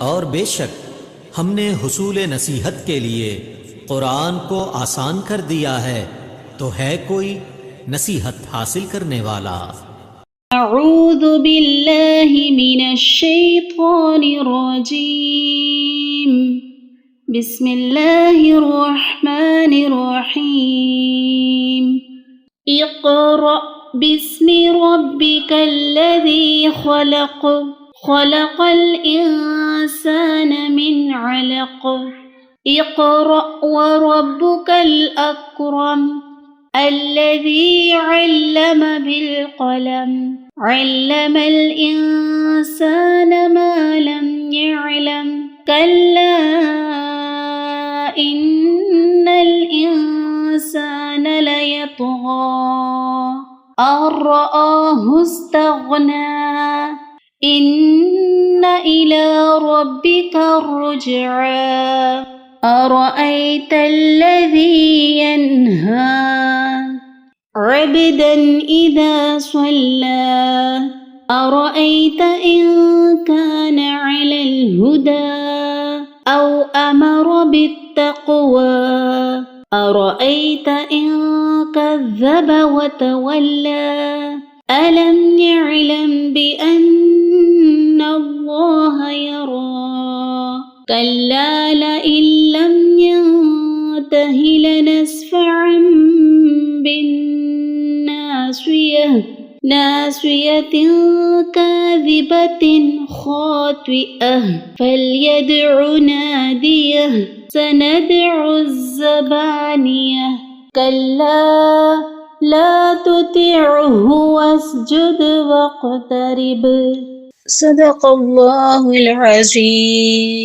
और बेशक हमने हुसूल नसीहत के लिए कुरान को आसान कर दिया है, तो है कोई नसीहत हासिल करने वाला। अऊज़ु बिल्लाहि मिनश शैतानिर रजीम। बिस्मिल्लाहिर रहमानिर रहीम। इक़रा बिस्मि रब्बिकल्लज़ी खलक़ खलक़ल इंसान मिन अलक़। इक़रा व रब्बुकल अकरम الذي علم بالقلم علم الإنسان ما لم يعلم كلا إن الإنسان ليطغى أن رآه استغنى إن إلى ربك الرجعى أرأيت الذي ينهى عبدا إذا صلى أرأيت إن كان على الهدى أو أمر بالتقوى أرأيت إن كذب وتولى ألم يعلم بأن الله يرى كلا لئن لم ينته لنسفعا بالناصية ناصية كاذبة خاطئة فليدع ناديه سندع الزبانية كلا لا تطعه واسجد واقترب صدق الله العظيم.